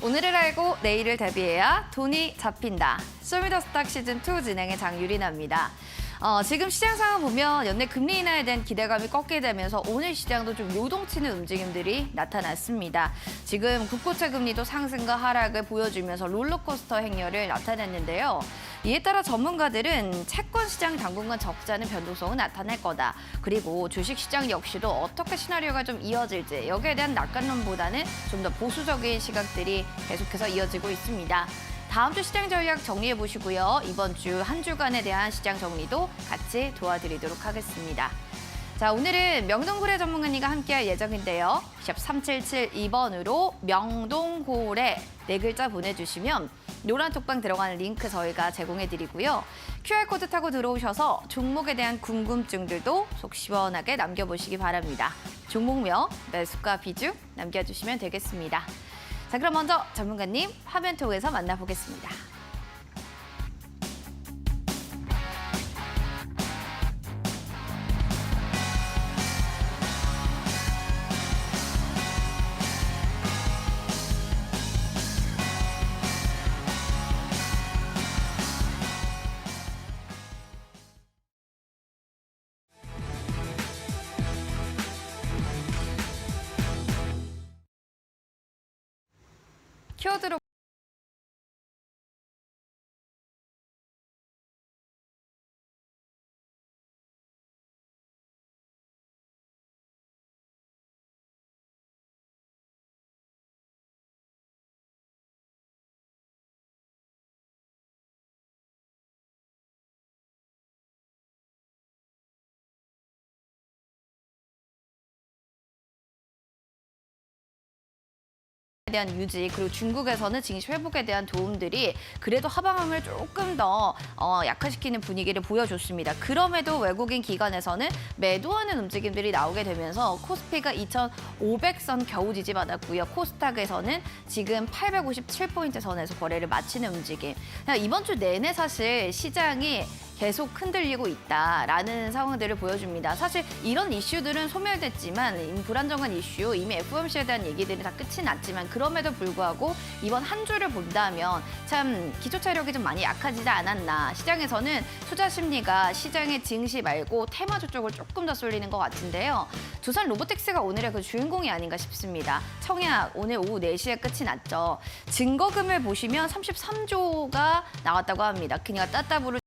오늘을 알고 내일을 대비해야 돈이 잡힌다. 쇼미더스탁 시즌2 진행의 장유리나입니다. 지금 시장 상황 보면 연내 금리 인하에 대한 기대감이 꺾게 되면서 오늘 시장도 좀 요동치는 움직임들이 나타났습니다. 지금 국고채 금리도 상승과 하락을 보여주면서 롤러코스터 행렬을 나타냈는데요. 이에 따라 전문가들은 채권 시장 당분간 적지 않은 변동성은 나타날 거다. 그리고 주식 시장 역시도 어떻게 시나리오가 좀 이어질지 여기에 대한 낙관론보다는 좀 더 보수적인 시각들이 계속해서 이어지고 있습니다. 다음 주 시장 전략 정리해 보시고요. 이번 주 한 주간에 대한 시장 정리도 같이 도와드리도록 하겠습니다. 자, 오늘은 명동고래 전문가님과 함께할 예정인데요. 샵 3772번으로 명동고래 네 글자 보내주시면 노란 톡방 들어가는 링크 저희가 제공해드리고요. QR코드 타고 들어오셔서 종목에 대한 궁금증들도 속 시원하게 남겨보시기 바랍니다. 종목명, 매수가 비중 남겨주시면 되겠습니다. 자, 그럼 먼저 전문가님 화면 통해서 만나보겠습니다. 키워드로 대한 유지, 그리고 중국에서는 증시 회복에 대한 도움들이 그래도 하방을 조금 더 약화시키는 분위기를 보여줬습니다. 그럼에도 외국인 기관에서는 매도하는 움직임들이 나오게 되면서 코스피가 2,500선 겨우 지지받았고요. 코스닥에서는 지금 857포인트 선에서 거래를 마치는 움직임. 이번 주 내내 사실 시장이 계속 흔들리고 있다라는 상황들을 보여줍니다. 사실 이런 이슈들은 소멸됐지만 불안정한 이슈, 이미 FOMC에 대한 얘기들이 다 끝이 났지만 그럼에도 불구하고 이번 한 주를 본다면 참 기초체력이 좀 많이 약해지지 않았나. 시장에서는 투자 심리가 시장의 증시 말고 테마주 쪽을 조금 더 쏠리는 것 같은데요. 두산 로보틱스가 오늘의 그 주인공이 아닌가 싶습니다. 청약 오늘 오후 4시에 끝이 났죠. 증거금을 보시면 33조가 나왔다고 합니다. 그냥 따따부를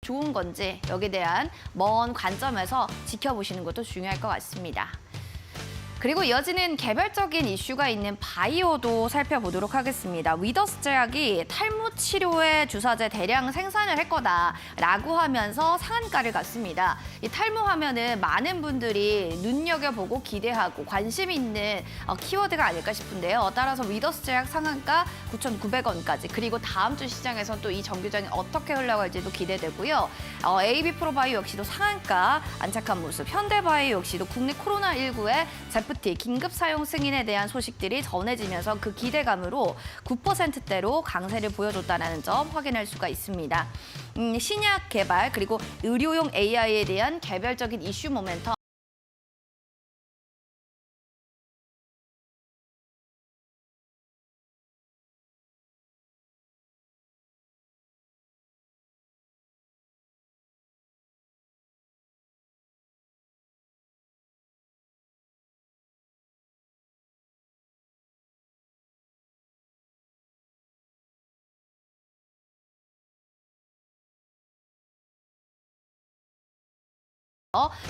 좋은 건지 여기에 대한 먼 관점에서 지켜보시는 것도 중요할 것 같습니다. 그리고 이어지는 개별적인 이슈가 있는 바이오도 살펴보도록 하겠습니다. 위더스 제약이 탈모 치료에 주사제 대량 생산을 할 거다라고 하면서 상한가를 갔습니다. 이 탈모하면은 많은 분들이 눈여겨보고 기대하고 관심 있는 키워드가 아닐까 싶은데요. 따라서 위더스 제약 상한가 9,900원까지, 그리고 다음 주 시장에서 또 이 정규장이 어떻게 흘러갈지도 기대되고요. AB프로바이오 역시도 상한가 안착한 모습, 현대바이오 역시도 국내 코로나19의 FT 긴급 사용 승인에 대한 소식들이 전해지면서 그 기대감으로 9%대로 강세를 보여줬다는 점 확인할 수가 있습니다. 신약 개발 그리고 의료용 AI에 대한 개별적인 이슈 모멘텀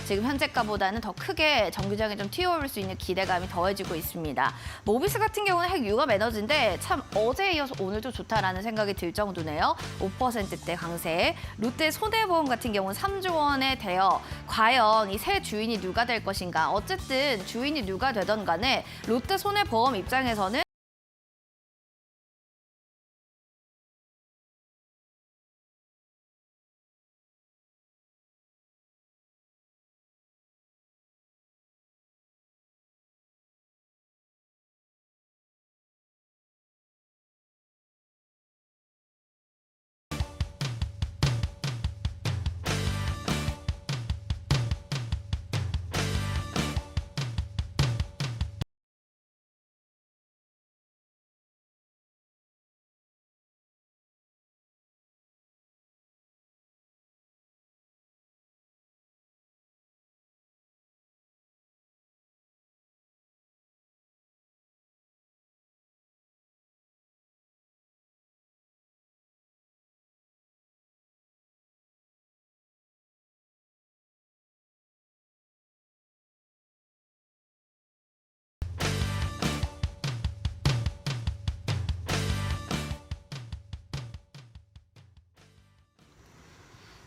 지금 현재가보다는 더 크게 정규장에 좀 튀어오를 수 있는 기대감이 더해지고 있습니다. 모비스 같은 경우는 핵 융합 에너지인데 참 어제에 이어서 오늘도 좋다라는 생각이 들 정도네요. 5%대 강세. 롯데 손해보험 같은 경우는 3조 원에 대여. 과연 이 새 주인이 누가 될 것인가. 어쨌든 주인이 누가 되던 간에 롯데 손해보험 입장에서는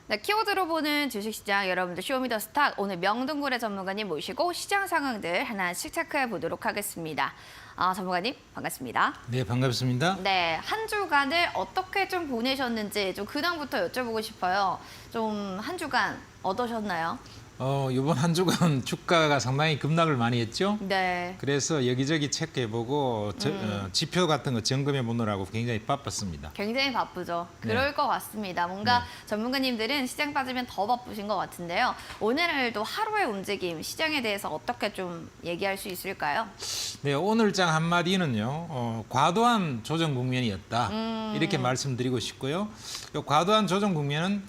네, 키워드로 보는 주식시장 여러분들 쇼미더스탁 오늘 명동고래 전문가님 모시고 시장 상황들 하나씩 체크해 보도록 하겠습니다. 전문가님 반갑습니다. 네, 반갑습니다. 네, 한 주간을 어떻게 좀 보내셨는지 좀 근황부터 여쭤보고 싶어요. 좀 한 주간 어떠셨나요? 이번 한 주간 주가가 상당히 급락을 많이 했죠. 네. 그래서 여기저기 체크해보고 지표 같은 거 점검해 보느라고 굉장히 바빴습니다. 굉장히 바쁘죠. 그럴 것 같습니다. 뭔가 전문가님들은 시장 빠지면 더 바쁘신 것 같은데요. 오늘도 하루의 움직임, 시장에 대해서 어떻게 좀 얘기할 수 있을까요? 네, 오늘장 한마디는요. 과도한 조정 국면이었다. 이렇게 말씀드리고 싶고요. 이 과도한 조정 국면은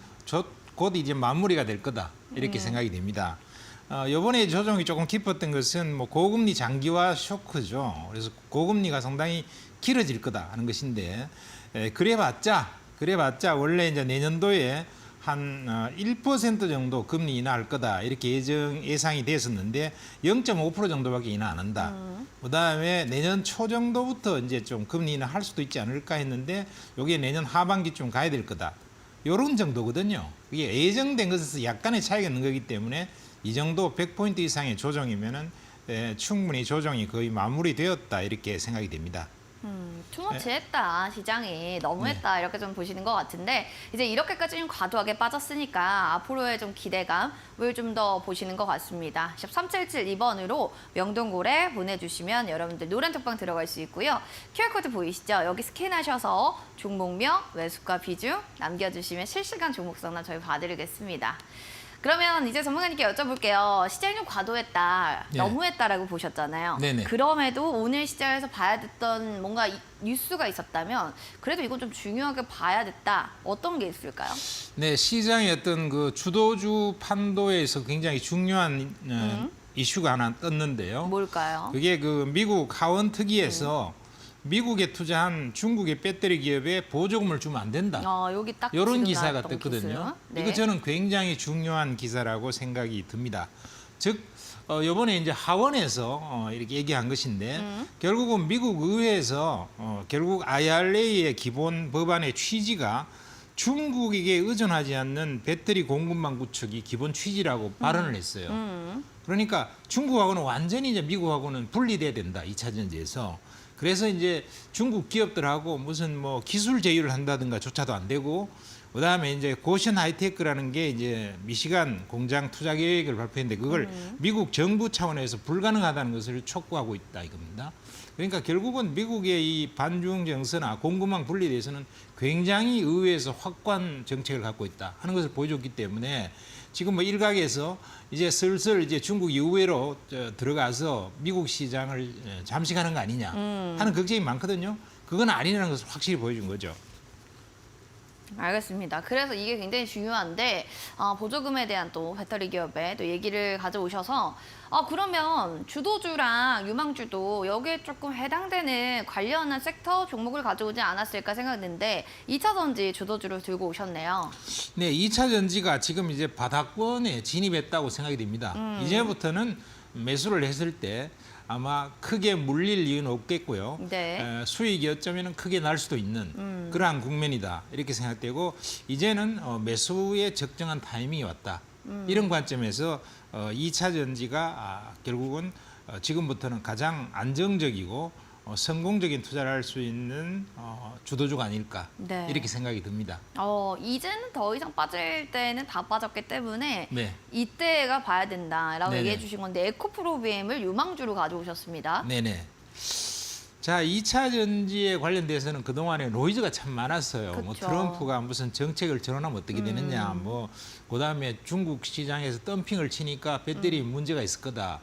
곧 이제 마무리가 될 거다. 이렇게 생각이 됩니다. 이번에 조정이 조금 깊었던 것은 뭐 고금리 장기화 쇼크죠. 그래서 고금리가 상당히 길어질 거다 하는 것인데 그래봤자 원래 이제 내년도에 한 1% 정도 금리 인하할 거다 이렇게 예상이 됐었는데 0.5% 정도밖에 인하 안 한다. 그다음에 내년 초 정도부터 이제 좀 금리 인하할 수도 있지 않을까 했는데 이게 내년 하반기쯤 가야 될 거다. 이런 정도거든요. 이게 예정된 것에서 약간의 차이가 있는 거기 때문에 이 정도 100포인트 이상의 조정이면은 충분히 조정이 거의 마무리되었다 이렇게 생각이 됩니다. 투머치했다 시장이 너무했다 이렇게 좀 보시는 것 같은데 이제 이렇게까지 좀 과도하게 빠졌으니까 앞으로의 좀 기대감을 좀 더 보시는 것 같습니다. 3772번으로 명동고래 보내주시면 여러분들 노란 톡방 들어갈 수 있고요. QR코드 보이시죠? 여기 스캔하셔서 종목명, 매수가 비중 남겨주시면 실시간 종목 상담 저희 봐드리겠습니다. 그러면 이제 전문가님께 여쭤볼게요. 시장이 좀 과도했다, 네. 너무했다라고 보셨잖아요. 네네. 그럼에도 오늘 시장에서 봐야 됐던 뭔가 뉴스가 있었다면 그래도 이건 좀 중요하게 봐야 됐다. 어떤 게 있을까요? 네, 시장의 어떤 그 주도주 판도에서 굉장히 중요한 이슈가 하나 떴는데요. 뭘까요? 그게 그 미국 하원 특위에서 미국에 투자한 중국의 배터리 기업에 보조금을 주면 안 된다. 여기 딱 이런 지금 기사가 나왔던 떴거든요. 기수. 네. 이거 저는 굉장히 중요한 기사라고 생각이 듭니다. 즉, 이번에 이제 하원에서 이렇게 얘기한 것인데 결국은 미국 의회에서 결국 IRA의 기본 법안의 취지가 중국에게 의존하지 않는 배터리 공급망 구축이 기본 취지라고 발언을 했어요. 그러니까 중국하고는 완전히 이제 미국하고는 분리돼야 된다. 2차 전지에서. 그래서 이제 중국 기업들하고 무슨 뭐 기술 제휴를 한다든가 조차도 안 되고 그다음에 이제 고션 하이테크라는 게 이제 미시간 공장 투자 계획을 발표했는데 그걸 미국 정부 차원에서 불가능하다는 것을 촉구하고 있다 이겁니다. 그러니까 결국은 미국의 이 반중 정서나 공급망 분리에 대해서는 굉장히 의회에서 확고한 정책을 갖고 있다 하는 것을 보여줬기 때문에 지금 뭐 일각에서 이제 슬슬 이제 중국 의회로 들어가서 미국 시장을 잠식하는 거 아니냐 하는 걱정이 많거든요. 그건 아니라는 것을 확실히 보여준 거죠. 알겠습니다. 그래서 이게 굉장히 중요한데 보조금에 대한 또 배터리 기업에 또 얘기를 가져오셔서 그러면 주도주랑 유망주도 여기에 조금 해당되는 관련한 섹터 종목을 가져오지 않았을까 생각했는데 2차 전지 주도주를 들고 오셨네요. 네, 2차 전지가 지금 이제 바닥권에 진입했다고 생각이 됩니다. 이제부터는 매수를 했을 때 아마 크게 물릴 이유는 없겠고요. 네. 수익이 어쩌면 크게 날 수도 있는 그러한 국면이다. 이렇게 생각되고 이제는 매수의 적정한 타이밍이 왔다. 이런 관점에서 2차 전지가 결국은 지금부터는 가장 안정적이고 성공적인 투자를 할 수 있는 주도주가 아닐까 네. 이렇게 생각이 듭니다. 이제는 더 이상 빠질 때는 다 빠졌기 때문에 네. 이때가 봐야 된다라고 네네. 얘기해 주신 건데 에코프로비엠을 유망주로 가져오셨습니다. 네네. 자, 2차 전지에 관련돼서는 그동안에 노이즈가 참 많았어요. 뭐 그쵸. 트럼프가 무슨 정책을 전환하면 어떻게 되느냐, 뭐 그다음에 중국 시장에서 덤핑을 치니까 배터리 문제가 있을 거다.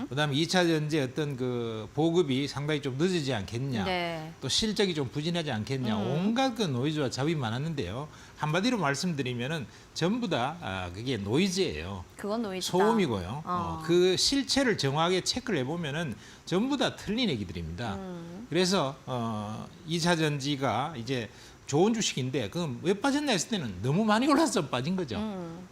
그다음에 2차 전지 어떤 그 보급이 상당히 좀 늦어지지 않겠냐. 네. 또 실적이 좀 부진하지 않겠냐. 온갖 그 노이즈와 잡이 많았는데요. 한마디로 말씀드리면은 전부 다 그게 노이즈예요. 그건 노이즈다. 소음이고요. 그 실체를 정확하게 체크를 해보면은 전부 다 틀린 얘기들입니다. 그래서 2차 전지가 이제 좋은 주식인데 그럼 왜 빠졌나 했을 때는 너무 많이 올라서 빠진 거죠.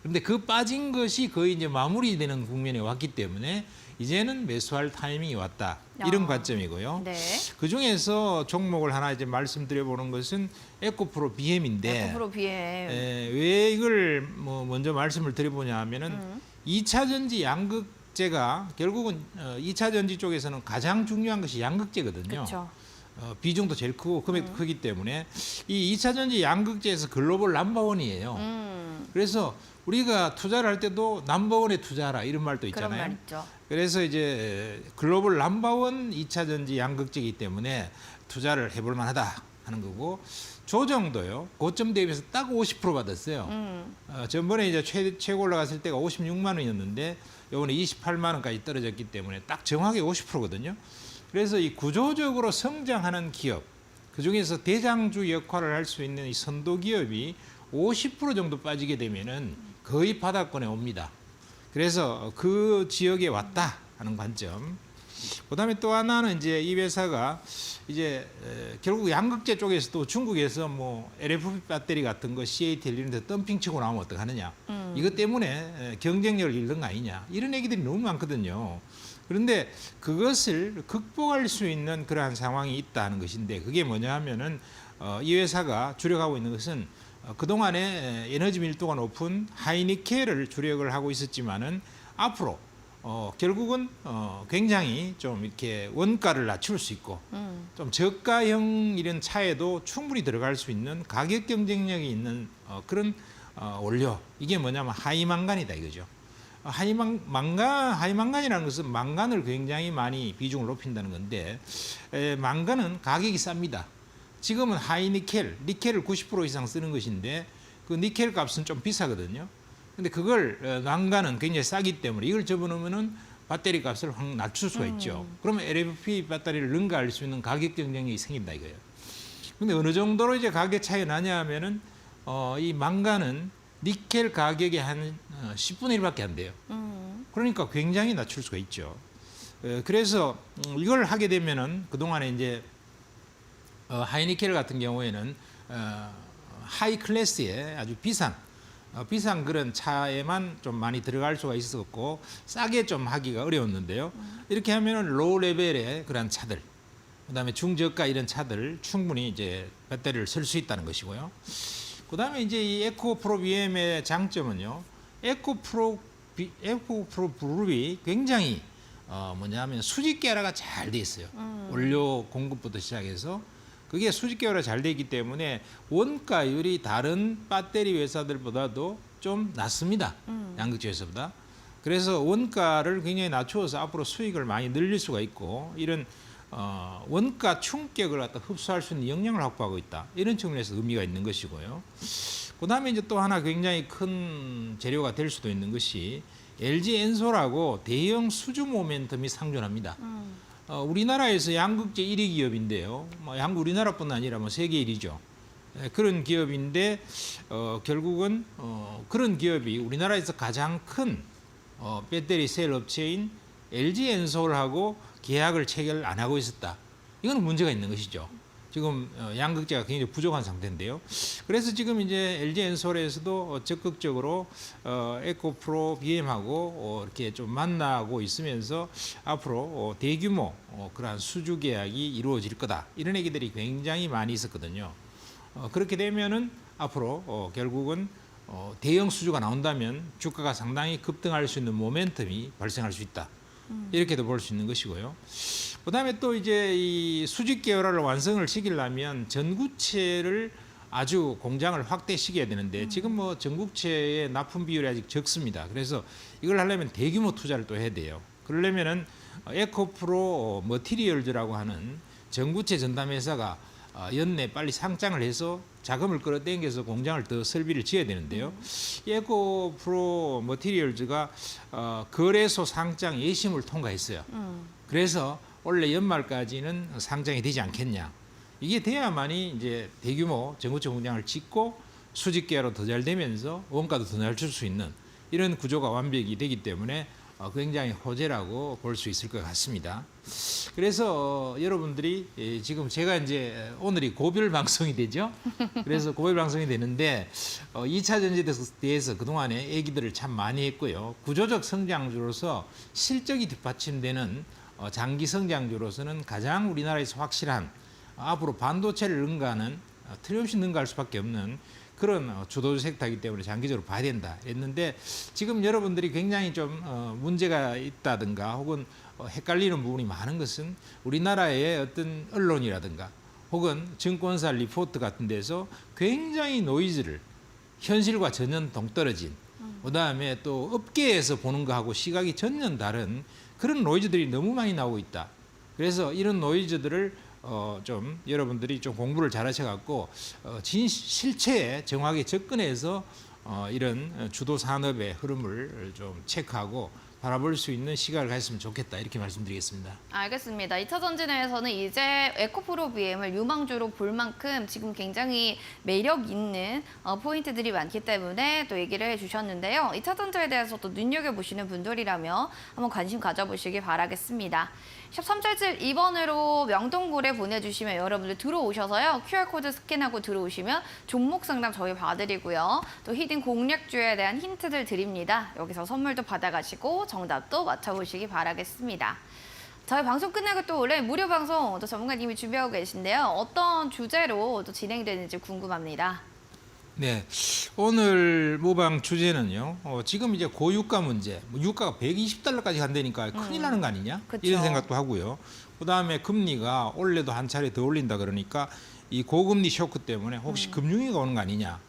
그런데 그 빠진 것이 거의 이제 마무리되는 국면에 왔기 때문에 이제는 매수할 타이밍이 왔다. 이런 아. 관점이고요. 네. 그 중에서 종목을 하나 이제 말씀드려 보는 것은 에코프로 BM인데 에코프로 BM. 왜 이걸 뭐 먼저 말씀을 드려보냐 하면은 2차 전지 양극재가 결국은 2차 전지 쪽에서는 가장 중요한 것이 양극재거든요. 그렇죠. 비중도 제일 크고 금액도 크기 때문에 이 2차 전지 양극재에서 글로벌 넘버원이에요. 그래서 우리가 투자를 할 때도 넘버원에 투자하라 이런 말도 그런 있잖아요. 말 있죠. 그래서 이제 글로벌 넘버원 2차 전지 양극재이기 때문에 투자를 해볼 만하다 하는 거고 조정도요. 고점 대비해서 딱 50% 받았어요. 전번에 이제 최고 올라갔을 때가 56만 원이었는데 이번에 28만 원까지 떨어졌기 때문에 딱 정확히 50%거든요. 그래서 이 구조적으로 성장하는 기업, 그 중에서 대장주 역할을 할 수 있는 이 선도 기업이 50% 정도 빠지게 되면은 거의 바닥권에 옵니다. 그래서 그 지역에 왔다 하는 관점. 그다음에 또 하나는 이제 이 회사가 이제 결국 양극재 쪽에서도 중국에서 뭐 LFP 배터리 같은 거 CATL 이런 데 덤핑 치고 나오면 어떡하느냐. 이것 때문에 경쟁력을 잃는 거 아니냐. 이런 얘기들이 너무 많거든요. 그런데 그것을 극복할 수 있는 그러한 상황이 있다는 것인데 그게 뭐냐 하면은 이 회사가 주력하고 있는 것은 그동안에 에너지 밀도가 높은 하이니켈을 주력을 하고 있었지만은 앞으로 결국은 굉장히 좀 이렇게 원가를 낮출 수 있고 좀 저가형 이런 차에도 충분히 들어갈 수 있는 가격 경쟁력이 있는 그런 원료 이게 뭐냐면 하이망간이다 이거죠. 하이망간이라는 것은 망간을 굉장히 많이 비중을 높인다는 건데 망간은 가격이 쌉니다. 지금은 하이니켈, 니켈을 90% 이상 쓰는 것인데 그 니켈 값은 좀 비싸거든요. 근데 그걸 망간은 굉장히 싸기 때문에 이걸 집어넣으면은 배터리 값을 확 낮출 수가 있죠. 그러면 LFP 배터리를 능가할 수 있는 가격 경쟁력이 생긴다 이거예요. 근데 어느 정도로 이제 가격 차이가 나냐 하면은 이 망간은 니켈 가격의 한 10분의 1밖에 안 돼요. 그러니까 굉장히 낮출 수가 있죠. 그래서 이걸 하게 되면은 그동안에 이제 하이니켈 같은 경우에는 하이 클래스의 아주 비싼 그런 차에만 좀 많이 들어갈 수가 있었고 싸게 좀 하기가 어려웠는데요. 이렇게 하면은 로우 레벨의 그런 차들, 그다음에 중저가 이런 차들 충분히 이제 배터리를 쓸 수 있다는 것이고요. 그다음에 이제 이 에코프로 BM의 장점은요. 에코프로 그룹이 굉장히 뭐냐면 수직 계열화가 잘 돼 있어요. 원료 공급부터 시작해서 그게 수직 계열화 잘 돼 있기 때문에 원가율이 다른 배터리 회사들보다도 좀 낮습니다. 양극재 회사보다. 그래서 원가를 굉장히 낮추어서 앞으로 수익을 많이 늘릴 수가 있고 이런 원가 충격을 갖다 흡수할 수 있는 역량을 확보하고 있다. 이런 측면에서 의미가 있는 것이고요. 그다음에 이제 또 하나 굉장히 큰 재료가 될 수도 있는 것이 LG 엔솔하고 대형 수주 모멘텀이 상존합니다. 우리나라에서 양극재 1위 기업인데요. 우리나라뿐 아니라 세계 1위죠. 그런 기업인데 결국은 그런 기업이 우리나라에서 가장 큰 배터리 셀 업체인 LG 엔솔하고 계약을 체결 안 하고 있었다. 이건 문제가 있는 것이죠. 지금 양극재가 굉장히 부족한 상태인데요. 그래서 지금 이제 LG 엔솔에서도 적극적으로 에코프로 BM하고 이렇게 좀 만나고 있으면서 앞으로 대규모 그러한 수주 계약이 이루어질 거다. 이런 얘기들이 굉장히 많이 있었거든요. 그렇게 되면은 앞으로 결국은 대형 수주가 나온다면 주가가 상당히 급등할 수 있는 모멘텀이 발생할 수 있다. 이렇게도 볼 수 있는 것이고요. 그다음에 또 이제 이 수직 계열화를 완성을 시키려면 전구체를 아주 공장을 확대시켜야 되는데 지금 전구체의 납품 비율이 아직 적습니다. 그래서 이걸 하려면 대규모 투자를 또 해야 돼요. 그러려면은 에코프로 머티리얼즈라고 하는 전구체 전담 회사가 연내 빨리 상장을 해서 자금을 끌어당겨서 공장을 더 설비를 지어야 되는데요. 에코프로 머티리얼즈가 거래소 상장 예심을 통과했어요. 그래서 올해 연말까지는 상장이 되지 않겠냐. 이게 돼야만이 이제 대규모 전구체 공장을 짓고 수직 계열로 더 잘 되면서 원가도 더 잘 줄 수 있는 이런 구조가 완벽이 되기 때문에 굉장히 호재라고 볼 수 있을 것 같습니다. 그래서 여러분들이 지금 제가 이제 오늘이 고별 방송이 되죠. 그래서 고별 방송이 되는데 2차 전지에 대해서 그동안에 얘기들을 참 많이 했고요. 구조적 성장주로서 실적이 뒷받침되는 장기 성장주로서는 가장 우리나라에서 확실한 앞으로 반도체를 능가하는 틀림없이 능가할 수밖에 없는 그런 주도주 섹터이기 때문에 장기적으로 봐야 된다 했는데 지금 여러분들이 굉장히 좀 문제가 있다든가 혹은 헷갈리는 부분이 많은 것은 우리나라의 어떤 언론이라든가 혹은 증권사 리포트 같은 데서 굉장히 노이즈를 현실과 전혀 동떨어진 그다음에 또 업계에서 보는 거하고 시각이 전혀 다른 그런 노이즈들이 너무 많이 나오고 있다. 그래서 이런 노이즈들을 좀 여러분들이 좀 공부를 잘하셔갖고 실체에 정확하게 접근해서 이런 주도 산업의 흐름을 좀 체크하고 바라볼 수 있는 시각을 가졌으면 좋겠다 이렇게 말씀드리겠습니다. 알겠습니다. 2차 전지 내에서는 이제 에코프로 BM을 유망주로 볼 만큼 지금 굉장히 매력 있는 포인트들이 많기 때문에 또 얘기를 해주셨는데요. 2차 전지에 대해서 또 눈여겨보시는 분들이라면 한번 관심 가져보시기 바라겠습니다. 샵 3772번으로 명동고래 보내주시면 여러분들 들어오셔서요. QR코드 스캔하고 들어오시면 종목 상담 저희 봐드리고요. 또 히든 공략주에 대한 힌트들 드립니다. 여기서 선물도 받아가시고 정답도 맞춰보시기 바라겠습니다. 저희 방송 끝나고 또 원래 무료 방송 또 전문가님이 준비하고 계신데요. 어떤 주제로 또 진행되는지 궁금합니다. 네, 오늘 모방 주제는요. 지금 이제 고유가 문제, 유가가 120달러까지 간다니까 큰일 나는 거 아니냐? 그쵸. 이런 생각도 하고요. 그다음에 금리가 올해도 한 차례 더 올린다 그러니까 이 고금리 쇼크 때문에 혹시 금융위기가 오는 거 아니냐?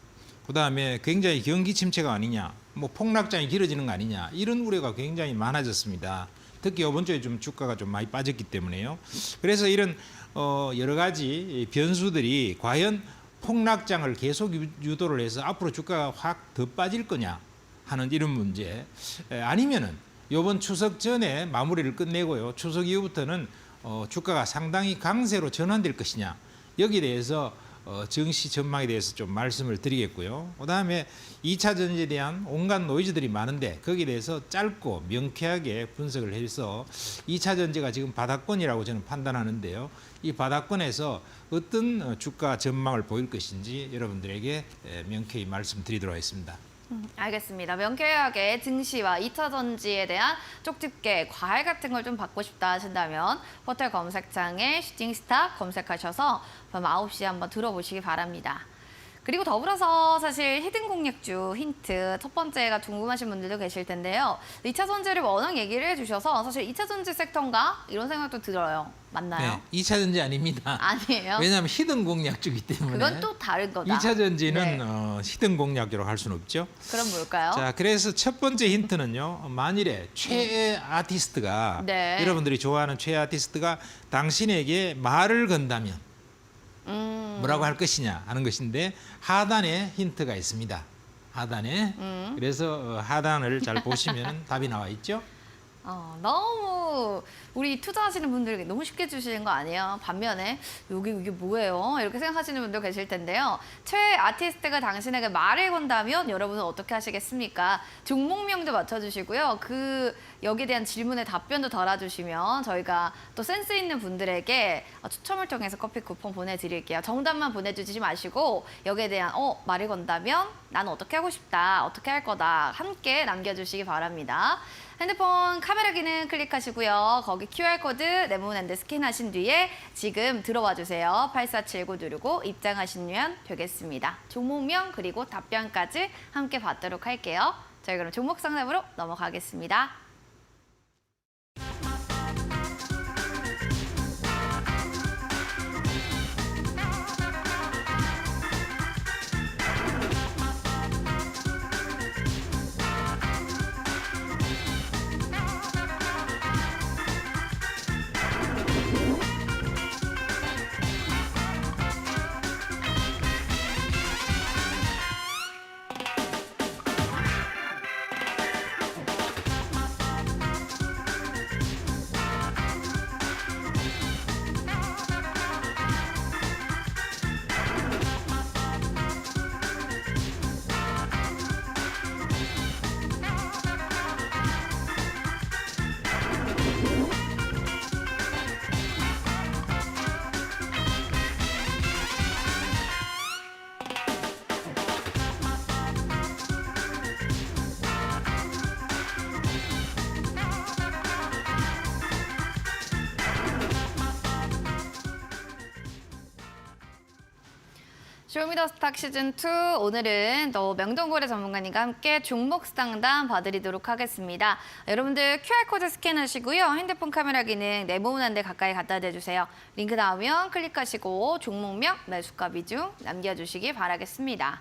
그다음에 굉장히 경기 침체가 아니냐? 뭐 폭락장이 길어지는 거 아니냐? 이런 우려가 굉장히 많아졌습니다. 특히 이번 주에 좀 주가가 좀 많이 빠졌기 때문에요. 그래서 이런 여러 가지 변수들이 과연 폭락장을 계속 유도를 해서 앞으로 주가가 확 더 빠질 거냐 하는 이런 문제 아니면은 이번 추석 전에 마무리를 끝내고요. 추석 이후부터는 주가가 상당히 강세로 전환될 것이냐 여기에 대해서 증시 전망에 대해서 좀 말씀을 드리겠고요. 그다음에 2차 전지에 대한 온갖 노이즈들이 많은데 거기에 대해서 짧고 명쾌하게 분석을 해서 2차 전지가 지금 바닥권이라고 저는 판단하는데요. 이 바닥권에서 어떤 주가 전망을 보일 것인지 여러분들에게 명쾌히 말씀드리도록 하겠습니다. 알겠습니다. 명쾌하게 증시와 2차 전지에 대한 쪽집게, 과외 같은 걸 좀 받고 싶다 하신다면 포털 검색창에 슈팅스타 검색하셔서 밤 9시에 한번 들어보시기 바랍니다. 그리고 더불어서 사실 히든 공략주 힌트 첫 번째가 궁금하신 분들도 계실 텐데요. 2차 전지를 워낙 얘기를 해주셔서 사실 2차 전지 섹터인가? 이런 생각도 들어요. 맞나요? 네, 2차 전지 아닙니다. 아니에요? 왜냐하면 히든 공략주기 때문에 그건 또 다른 거다. 2차 전지는 네. 히든 공략주로 할 수는 없죠. 그럼 뭘까요? 자, 그래서 첫 번째 힌트는요. 만일에 최애 아티스트가 네. 여러분들이 좋아하는 최애 아티스트가 당신에게 말을 건다면 뭐라고 할 것이냐 하는 것인데 하단에 힌트가 있습니다. 하단에. 그래서 하단을 잘 보시면 답이 나와 있죠. 너무 우리 투자하시는 분들에게 너무 쉽게 주시는 거 아니에요? 반면에 이게 뭐예요? 이렇게 생각하시는 분도 계실 텐데요. 최애 아티스트가 당신에게 말을 건다면 여러분은 어떻게 하시겠습니까? 종목명도 맞춰주시고요. 여기에 대한 질문에 답변도 달아주시면 저희가 또 센스 있는 분들에게 추첨을 통해서 커피 쿠폰 보내드릴게요. 정답만 보내주지 마시고 여기에 대한 말을 건다면 나는 어떻게 하고 싶다, 어떻게 할 거다 함께 남겨주시기 바랍니다. 핸드폰 카메라 기능 클릭하시고요. 거기 QR코드 네모난데 스캔하신 뒤에 지금 들어와 주세요. 8479 누르고 입장하시면 되겠습니다. 종목명 그리고 답변까지 함께 받도록 할게요. 저희 그럼 종목 상담으로 넘어가겠습니다. 쇼미더스탁 시즌2 오늘은 또 명동고래 전문가님과 함께 종목 상담 봐드리도록 하겠습니다. 여러분들 QR코드 스캔하시고요. 핸드폰 카메라 기능 네모난 한 대 가까이 갖다 대주세요. 링크 나오면 클릭하시고 종목명, 매수가 비중 남겨주시기 바라겠습니다.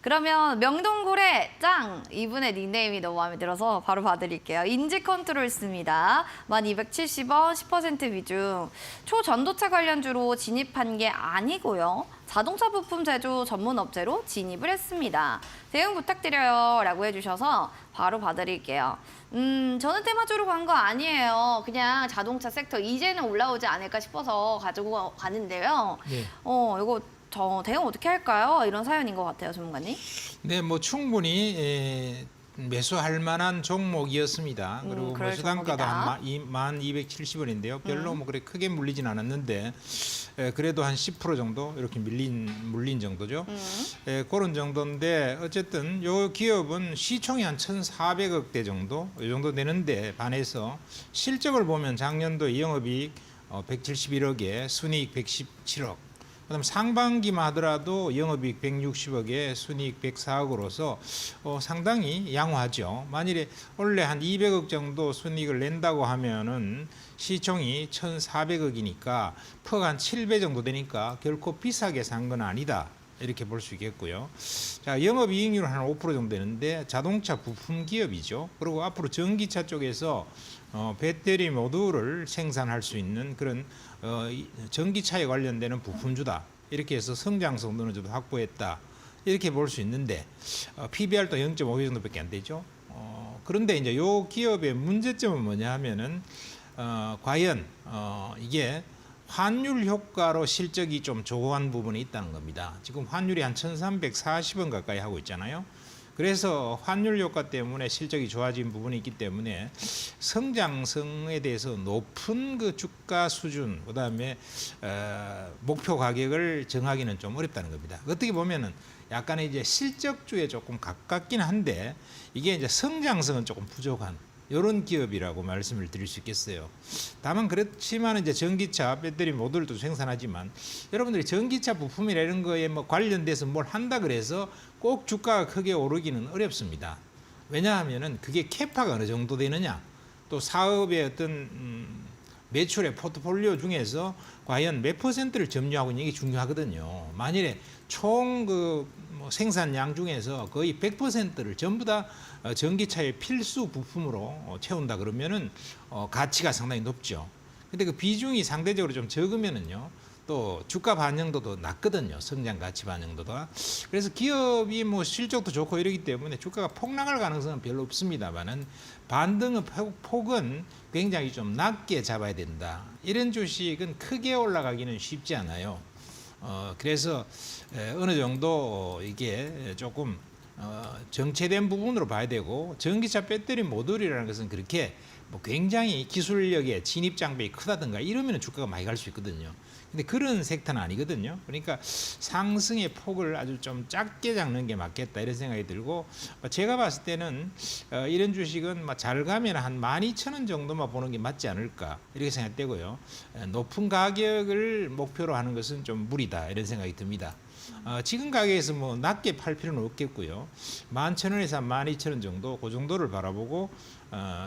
그러면 명동고래 짱! 이분의 닉네임이 너무 마음에 들어서 바로 봐드릴게요. 인지컨트롤스입니다. 1270원 10% 비중. 초전도체 관련주로 진입한 게 아니고요. 자동차 부품 제조 전문 업체로 진입을 했습니다. 대응 부탁드려요 라고 해주셔서 바로 봐드릴게요. 저는 테마주로 간 거 아니에요. 그냥 자동차 섹터 이제는 올라오지 않을까 싶어서 가지고 가는데요. 네. 이거 저 대응 어떻게 할까요? 이런 사연인 것 같아요, 전문가님. 네, 뭐 충분히 매수할 만한 종목이었습니다. 그리고 뭐 그럴 주단가도 종목이다. 한 1270원인데요. 별로 뭐 그래 크게 물리진 않았는데 그래도 한 10% 정도 이렇게 물린 정도죠. 그런 정도인데 어쨌든 요 기업은 시총이 한 1,400억대 정도 이 정도 되는데 반해서 실적을 보면 작년도 영업이익 171억에 순이익 117억. 그다음 상반기만 하더라도 영업이익 160억에 순이익 104억으로서 상당히 양호하죠. 만일에 원래 한 200억 정도 순이익을 낸다고 하면은 시총이 1,400억이니까 퍼가 한 7배 정도 되니까 결코 비싸게 산 건 아니다. 이렇게 볼 수 있겠고요. 자, 영업이익률은 한 5% 정도 되는데 자동차 부품 기업이죠. 그리고 앞으로 전기차 쪽에서 배터리 모듈을 생산할 수 있는 그런 전기차에 관련되는 부품주다. 이렇게 해서 성장성도 어느 정도 확보했다. 이렇게 볼 수 있는데 PBR도 0.5배 정도밖에 안 되죠. 그런데 이제 요 기업의 문제점은 뭐냐 하면은 과연 이게 환율 효과로 실적이 좀 조고한 부분이 있다는 겁니다. 지금 환율이 한 1,340원 가까이 하고 있잖아요. 그래서 환율 효과 때문에 실적이 좋아진 부분이 있기 때문에 성장성에 대해서 높은 그 주가 수준, 그다음에 목표 가격을 정하기는 좀 어렵다는 겁니다. 어떻게 보면은 약간의 이제 실적주에 조금 가깝긴 한데 이게 이제 성장성은 조금 부족한 이런 기업이라고 말씀을 드릴 수 있겠어요. 다만 그렇지만 이제 전기차 배터리 모듈도 생산하지만 여러분들이 전기차 부품이나 이런 거에 뭐 관련돼서 뭘 한다 그래서 꼭 주가가 크게 오르기는 어렵습니다. 왜냐하면은 그게 캐파가 어느 정도 되느냐, 또 사업의 어떤 매출의 포트폴리오 중에서 과연 몇 퍼센트를 점유하고 있는 게 중요하거든요. 만일에 총 뭐 생산량 중에서 거의 100%를 전부 다 전기차의 필수 부품으로 채운다 그러면은 가치가 상당히 높죠. 근데 그 비중이 상대적으로 좀 적으면은요, 또 주가 반영도 더 낮거든요. 성장 가치 반영도가. 그래서 기업이 뭐 실적도 좋고 이러기 때문에 주가가 폭락할 가능성은 별로 없습니다만은 반등의 폭은 굉장히 좀 낮게 잡아야 된다. 이런 주식은 크게 올라가기는 쉽지 않아요. 그래서 어느 정도 이게 조금 정체된 부분으로 봐야 되고, 전기차 배터리 모듈이라는 것은 그렇게 뭐 굉장히 기술력의 진입 장벽이 크다든가 이러면 주가가 많이 갈 수 있거든요. 근데 그런 섹터는 아니거든요. 그러니까 상승의 폭을 아주 좀 작게 잡는 게 맞겠다 이런 생각이 들고, 제가 봤을 때는 이런 주식은 잘 가면 한 12,000원 정도만 보는 게 맞지 않을까 이렇게 생각되고요. 높은 가격을 목표로 하는 것은 좀 무리다 이런 생각이 듭니다. 지금 가격에서 뭐 낮게 팔 필요는 없겠고요. 11,000원에서 한 12,000원 정도 그 정도를 바라보고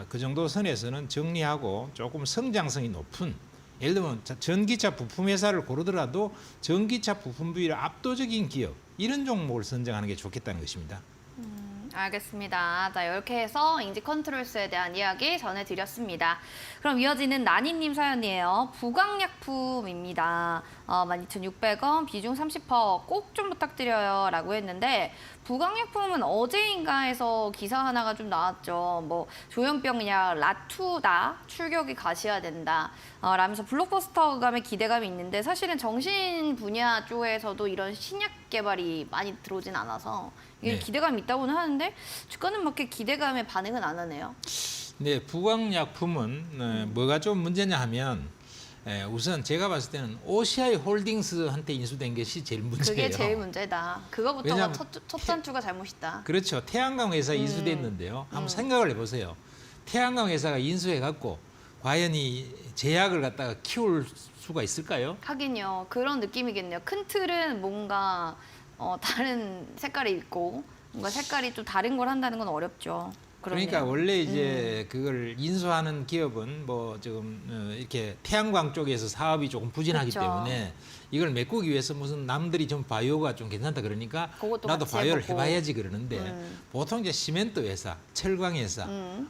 그 정도 선에서는 정리하고 조금 성장성이 높은, 예를 들면 전기차 부품 회사를 고르더라도 전기차 부품 비율 압도적인 기업, 이런 종목을 선정하는 게 좋겠다는 것입니다. 알겠습니다. 자, 이렇게 해서 인지 컨트롤스에 대한 이야기 전해드렸습니다. 그럼 이어지는 나니님 사연이에요. 부강약품입니다. 12,600원, 비중 30%, 꼭 좀 부탁드려요 라고 했는데, 부강약품은 어제인가 해서 기사 하나가 좀 나왔죠. 뭐 조현병이냐 라투다, 출격이 가셔야 된다 라면서 블록버스터감의 기대감이 있는데, 사실은 정신 분야 쪽에서도 이런 신약 개발이 많이 들어오진 않아서 이게 네. 기대감이 있다고는 하는데 주가는 막 이렇게 기대감에 반응은 안 하네요. 네, 부강약품은 뭐가 좀 문제냐 하면 우선 제가 봤을 때는 OCI 홀딩스한테 인수된 것이 제일 문제예요. 그게 제일 문제다. 그거부터가 왜냐하면 첫 단추가 잘못이다. 그렇죠. 태양광 회사 인수됐는데요. 한번 생각을 해보세요. 태양광 회사가 인수해갖고 과연 이 제약을 갖다가 키울 수가 있을까요? 하긴요. 그런 느낌이겠네요. 큰 틀은 뭔가 다른 색깔이 있고 뭔가 색깔이 좀 다른 걸 한다는 건 어렵죠. 그러네요. 그러니까 원래 이제 그걸 인수하는 기업은 뭐 지금 이렇게 태양광 쪽에서 사업이 조금 부진하기 그쵸. 때문에 이걸 메꾸기 위해서 무슨 남들이 좀 바이오가 좀 괜찮다 그러니까 그것도 나도 같이 바이오를 해보고. 해봐야지 그러는데 보통 이제 시멘트 회사, 철강 회사,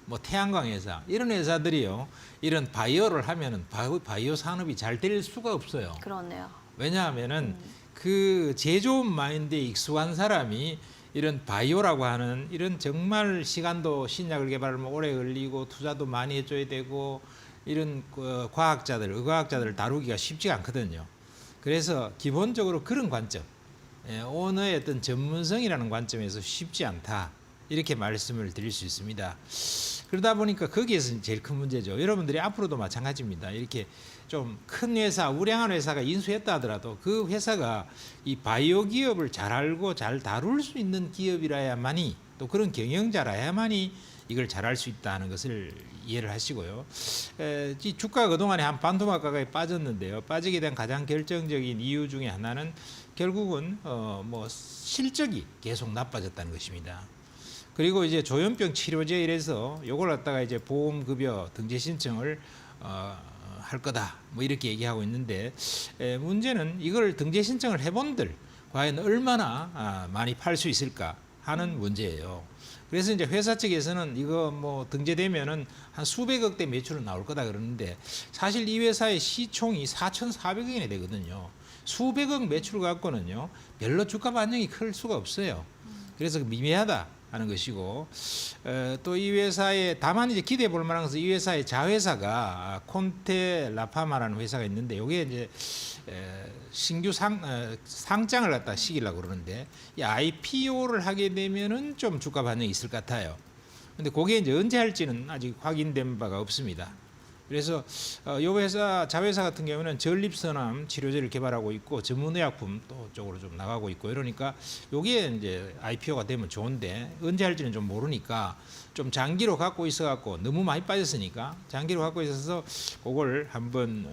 뭐 태양광 회사 이런 회사들이요 이런 바이오를 하면은 바이오 산업이 잘 될 수가 없어요. 그렇네요. 왜냐하면은 그 제조업 마인드에 익숙한 사람이 이런 바이오라고 하는 이런 정말 시간도 신약을 개발하면 오래 걸리고 투자도 많이 해줘야 되고 이런 과학자들, 의과학자들을 다루기가 쉽지가 않거든요. 그래서 기본적으로 그런 관점, 언어의 어떤 전문성이라는 관점에서 쉽지 않다. 이렇게 말씀을 드릴 수 있습니다. 그러다 보니까 거기에서 제일 큰 문제죠. 여러분들이 앞으로도 마찬가지입니다. 이렇게 좀 큰 회사, 우량한 회사가 인수했다 하더라도 그 회사가 이 바이오 기업을 잘 알고 잘 다룰 수 있는 기업이라야만이 또 그런 경영자라야만이 이걸 잘할 수 있다는 것을 이해를 하시고요. 이 주가가 그동안에 한 반토막가까이 빠졌는데요. 빠지게 된 가장 결정적인 이유 중에 하나는 결국은 뭐 실적이 계속 나빠졌다는 것입니다. 그리고 이제 조현병 치료제 이래서 요걸 갖다가 이제 보험급여 등재 신청을 할 거다 뭐 이렇게 얘기하고 있는데 문제는 이걸 등재 신청을 해본들 과연 얼마나 많이 팔 수 있을까 하는 문제예요. 그래서 이제 회사 측에서는 이거 뭐 등재되면은 한 수백억대 매출은 나올 거다 그러는데 사실 이 회사의 시총이 4,400억이 되거든요. 수백억 매출 갖고는요 별로 주가 반영이 클 수가 없어요. 그래서 미미하다 하는 것이고 또 이 회사에 다만 이제 기대해 볼 만한 것은 이 회사의 자회사가 콘테 라파마라는 회사가 있는데 이게 이제 신규 상장을 갖다 시키려고 그러는데 이 IPO를 하게 되면은 좀 주가 반영이 있을 것 같아요. 근데 그게 이제 언제 할지는 아직 확인된 바가 없습니다. 그래서 이 회사 자회사 같은 경우는 전립선암 치료제를 개발하고 있고 전문의약품 또 쪽으로 좀 나가고 있고 이러니까 요게 이제 IPO가 되면 좋은데 언제 할지는 좀 모르니까 좀 장기로 갖고 있어 갖고 너무 많이 빠졌으니까 장기로 갖고 있어서 그걸 한번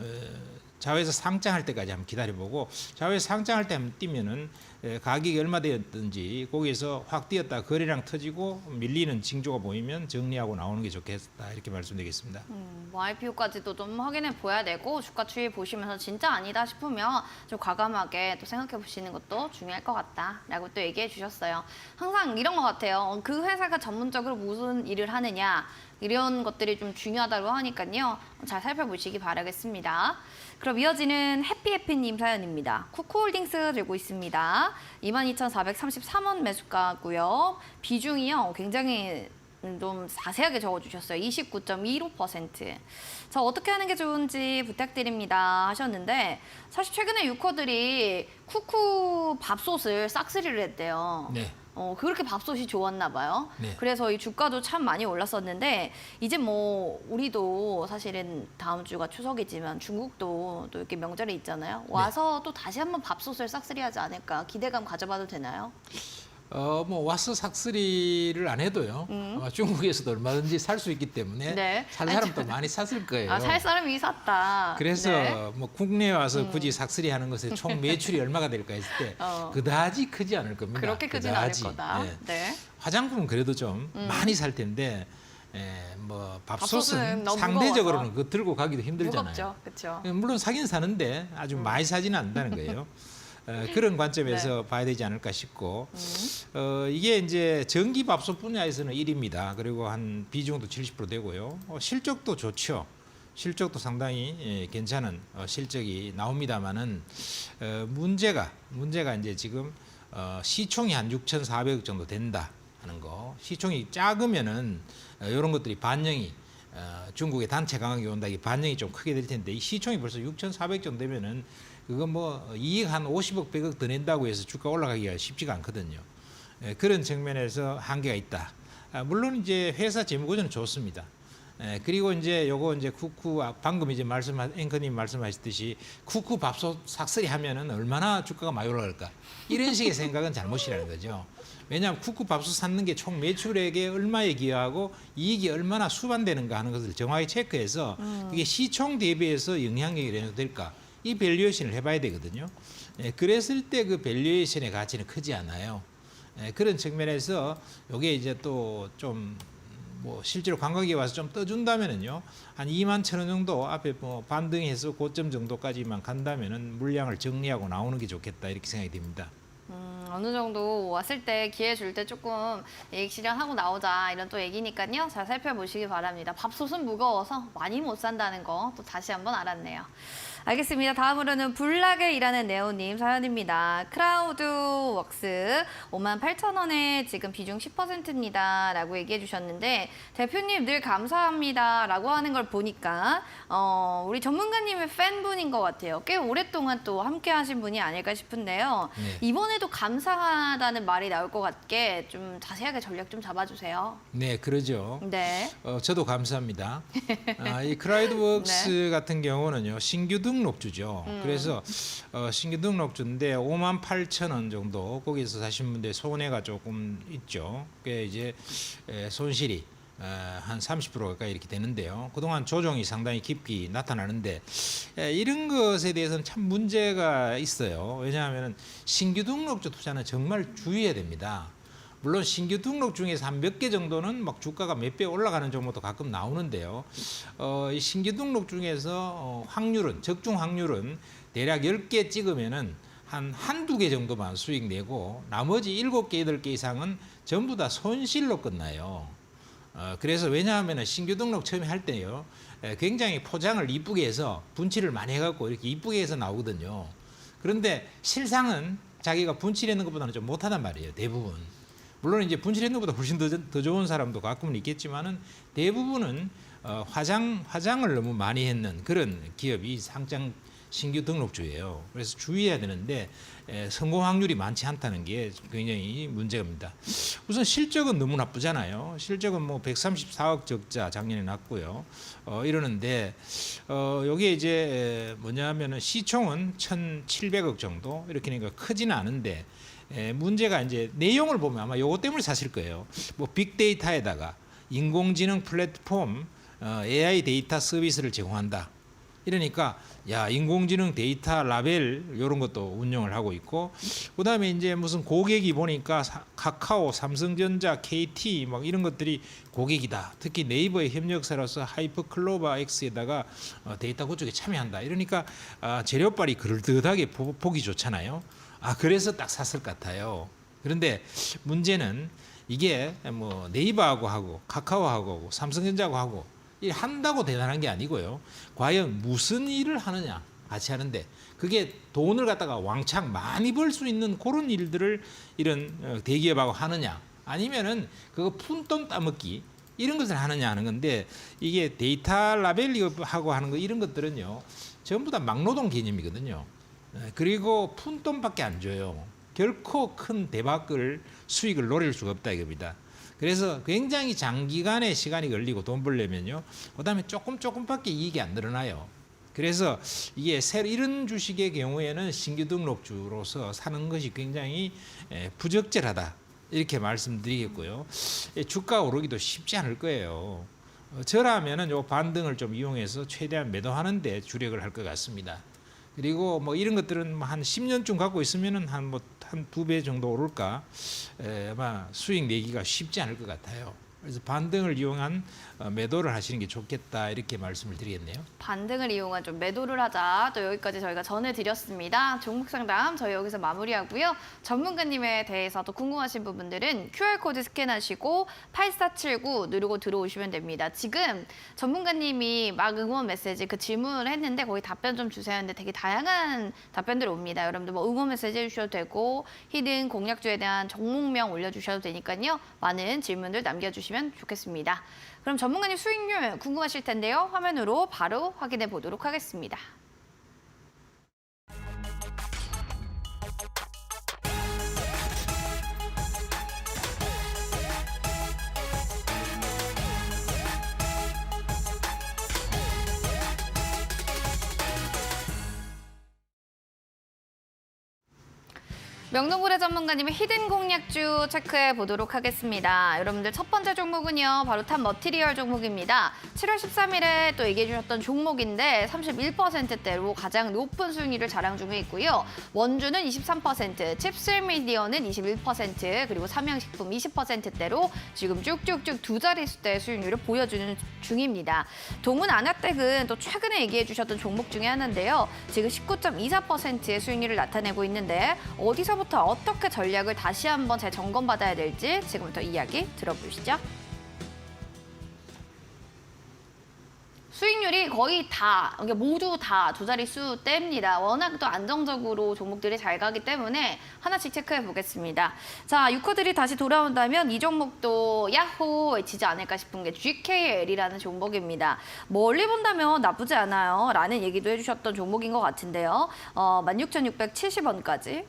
자회사 상장할 때까지 한번 기다려보고 자회사 상장할 때 한번 뛰면은 가격이 얼마 되었든지 거기에서 확 뛰었다 거래량 터지고 밀리는 징조가 보이면 정리하고 나오는 게 좋겠다 이렇게 말씀드리겠습니다. 뭐 IPO까지도 좀 확인해 보야 되고 주가 추이 보시면서 진짜 아니다 싶으면 좀 과감하게 또 생각해 보시는 것도 중요할 것 같다라고 또 얘기해 주셨어요. 항상 이런 것 같아요. 그 회사가 전문적으로 무슨 일을 하느냐 이런 것들이 좀 중요하다고 하니까요. 잘 살펴보시기 바라겠습니다. 그럼 이어지는 해피해피님 사연입니다. 쿠쿠홀딩스 들고 있습니다. 22,433원 매수가고요. 비중이요. 굉장히 좀 자세하게 적어주셨어요. 29.15%. 저 어떻게 하는 게 좋은지 부탁드립니다 하셨는데 사실 최근에 유커들이 쿠쿠 밥솥을 싹쓸이를 했대요. 네. 그렇게 밥솥이 좋았나 봐요. 네. 그래서 이 주가도 참 많이 올랐었는데 이제 뭐 우리도 사실은 다음 주가 추석이지만 중국도 또 이렇게 명절이 있잖아요. 와서 또 다시 한번 밥솥을 싹쓸이하지 않을까 기대감 가져봐도 되나요? 뭐 와서 삭스리를 안 해도요. 아마 중국에서도 얼마든지 살 수 있기 때문에 네. 살 사람도 많이 샀을 거예요. 아, 살 사람이 샀다. 그래서 네. 뭐 국내에 와서 굳이 삭스리 하는 것에 총 매출이 얼마가 될까 했을 때 그다지 크지 않을 겁니다. 그렇게 크진 않을 그다지. 거다. 예. 네. 화장품은 그래도 좀 많이 살 텐데 뭐 밥솥은 밥솥은 너무 상대적으로는 무거워서. 그거 들고 가기도 힘들잖아요. 무겁죠. 그렇죠. 물론 사긴 사는데 아주 많이 사지는 않는다는 거예요. 그런 관점에서 네. 봐야 되지 않을까 싶고 이게 이제 전기 밥솥 분야에서는 1위입니다. 그리고 한 비중도 70% 되고요. 실적도 좋죠. 실적도 상당히 괜찮은 실적이 나옵니다만은 문제가 이제 지금 시총이 한 6,400억 정도 된다 하는 거. 시총이 작으면은 이런 것들이 반영이 중국의 단체 강하게 온다 이 반영이 좀 크게 될 텐데 이 시총이 벌써 6,400 정도 되면은 그거 뭐 이익 한 50억 100억 더 낸다고 해서 주가 올라가기가 쉽지가 않거든요. 그런 측면에서 한계가 있다. 물론 이제 회사 재무 구조는 좋습니다. 그리고 이제 요거 이제 쿠쿠 방금 이제 앵커님 말씀하셨듯이 쿠쿠 밥솥 삭슬이 하면은 얼마나 주가가 많이 올라갈까 이런 식의 생각은 잘못이라는 거죠. 왜냐하면 쿠쿠 밥솥 샀는 게 총 매출액에 얼마에 기여하고 이익이 얼마나 수반되는가 하는 것을 정확히 체크해서 이게 시총 대비해서 영향력이 어느 정도 될까 이 밸류에이션을 해봐야 되거든요. 그랬을 때 그 밸류에이션의 가치는 크지 않아요. 그런 측면에서 이게 이제 또 좀 뭐 실제로 관광객이 와서 좀 떠준다면은요 한 2만 1,000원 정도 앞에 뭐 반등해서 고점 정도까지만 간다면은 물량을 정리하고 나오는 게 좋겠다 이렇게 생각이 됩니다. 어느 정도 왔을 때 기회 줄 때 조금 이익 실현하고 나오자 이런 또 얘기니까요. 잘 살펴보시기 바랍니다. 밥솥은 무거워서 많이 못 산다는 거 또 다시 한번 알았네요. 알겠습니다. 다음으로는 불나게 일하는 네오님 사연입니다. 크라우드웍스 58,000원에 지금 비중 10%입니다. 라고 얘기해 주셨는데 대표님 늘 감사합니다. 라고 하는 걸 보니까 우리 전문가님의 팬분인 것 같아요. 꽤 오랫동안 또 함께 하신 분이 아닐까 싶은데요. 네. 이번에도 감사하다는 말이 나올 것 같게 좀 자세하게 전략 좀 잡아주세요. 네, 그러죠. 네. 저도 감사합니다. 이 크라우드웍스 같은 경우는요 신규 등록주죠. 그래서 신규 등록주인데 58,000원 정도 거기서 사신 분들 손해가 조금 있죠. 꽤 이제 손실이 한 30% 가까이 이렇게 되는데요. 그동안 조정이 상당히 깊이 나타나는데 이런 것에 대해서는 참 문제가 있어요. 왜냐하면 신규 등록주 투자는 정말 주의해야 됩니다. 물론 신규 등록 중에서 한 몇 개 정도는 막 주가가 몇 배 올라가는 종목도 가끔 나오는데요. 이 신규 등록 중에서 확률은 적중 확률은 대략 10개 찍으면은 한두 개 정도만 수익 내고 나머지 7개, 8개 이상은 전부 다 손실로 끝나요. 그래서 왜냐하면 신규 등록 처음에 할 때요. 굉장히 포장을 이쁘게 해서 분칠을 많이 해갖고 이렇게 이쁘게 해서 나오거든요. 그런데 실상은 자기가 분칠했는 것보다는 좀 못하단 말이에요. 대부분. 물론 이제 분칠했는 것보다 훨씬 더 좋은 사람도 가끔은 있겠지만은 대부분은 화장을 너무 많이 했는 그런 기업이 상장 신규 등록주예요. 그래서 주의해야 되는데 성공 확률이 많지 않다는 게 굉장히 문제입니다. 우선 실적은 너무 나쁘잖아요. 실적은 뭐 134억 적자 작년에 났고요. 이러는데 여기에 이제 뭐냐면은 시총은 1,700억 정도 이렇게 니까 크지는 않은데 문제가 이제 내용을 보면 아마 요거 때문에 사실 거예요. 뭐 빅데이터에다가 인공지능 플랫폼 AI 데이터 서비스를 제공한다. 이러니까 야 인공지능 데이터 라벨 이런 것도 운영을 하고 있고 그다음에 이제 무슨 고객이 보니까 카카오, 삼성전자, KT 막 이런 것들이 고객이다. 특히 네이버의 협력사로서 하이퍼클로바 X에다가 데이터 구축에 참여한다. 이러니까 재료빨이 그럴듯하게 보기 좋잖아요. 그래서 딱 샀을 것 같아요. 그런데 문제는 이게 뭐 네이버하고 하고 카카오하고 삼성전자하고 하고 일 한다고 대단한 게 아니고요. 과연 무슨 일을 하느냐 같이 하는데 그게 돈을 갖다가 왕창 많이 벌 수 있는 그런 일들을 이런 대기업하고 하느냐 아니면은 그거 푼돈 따먹기 이런 것을 하느냐 하는 건데 이게 데이터 라벨하고 하는 거 이런 것들은요 전부 다 막노동 개념이거든요. 그리고 푼돈밖에 안 줘요. 결코 큰 대박을 수익을 노릴 수가 없다 이겁니다. 그래서 굉장히 장기간의 시간이 걸리고 돈 벌려면요. 그다음에 조금밖에 이익이 안 늘어나요. 그래서 이게 이런 주식의 경우에는 신규 등록주로서 사는 것이 굉장히 부적절하다. 이렇게 말씀드리겠고요. 주가 오르기도 쉽지 않을 거예요. 저라면은 요 반등을 좀 이용해서 최대한 매도하는 데 주력을 할 것 같습니다. 그리고 뭐 이런 것들은 한 10년쯤 갖고 있으면은 한 2배 정도 오를까 아마 수익 내기가 쉽지 않을 것 같아요. 그래서 반등을 이용한 매도를 하시는 게 좋겠다 이렇게 말씀을 드리겠네요. 반등을 이용한 좀 매도를 하자. 또 여기까지 저희가 전해드렸습니다. 종목 상담 저희 여기서 마무리하고요. 전문가님에 대해서 또 궁금하신 부분들은 QR코드 스캔하시고 8479 누르고 들어오시면 됩니다. 지금 전문가님이 막 응원 메시지 그 질문을 했는데 거기 답변 좀 주세요 했는데 되게 다양한 답변들 옵니다. 여러분들 뭐 응원 메시지 해주셔도 되고 히든 공략주에 대한 종목명 올려주셔도 되니까요. 많은 질문들 남겨주시면 좋겠습니다. 그럼 전문가님 수익률 궁금하실 텐데요. 화면으로 바로 확인해 보도록 하겠습니다. 명동고래 전문가님의 히든 공략주 체크해 보도록 하겠습니다. 여러분들 첫 번째 종목은요. 바로 탑 머티리얼 종목입니다. 7월 13일에 또 얘기해 주셨던 종목인데 31%대로 가장 높은 수익률을 자랑 중에 있고요. 원주는 23%, 칩슬미디어는 21%, 그리고 삼양식품 20%대로 지금 쭉쭉쭉 두 자릿수대 수익률을 보여주는 중입니다. 동문 안화텍은 또 최근에 얘기해 주셨던 종목 중에 하나인데요. 지금 19.24%의 수익률을 나타내고 있는데 어디서부터 어떻게 전략을 다시 한번 재점검받아야 될지 지금부터 이야기 들어보시죠. 수익률이 거의 다, 그러니까 모두 다 두 자릿수 뗍니다. 워낙 또 안정적으로 종목들이 잘 가기 때문에 하나씩 체크해 보겠습니다. 자, 유커들이 다시 돌아온다면 이 종목도 야호 외치지 않을까 싶은 게 GKL이라는 종목입니다. 멀리 본다면 나쁘지 않아요. 라는 얘기도 해주셨던 종목인 것 같은데요. 16,670원까지.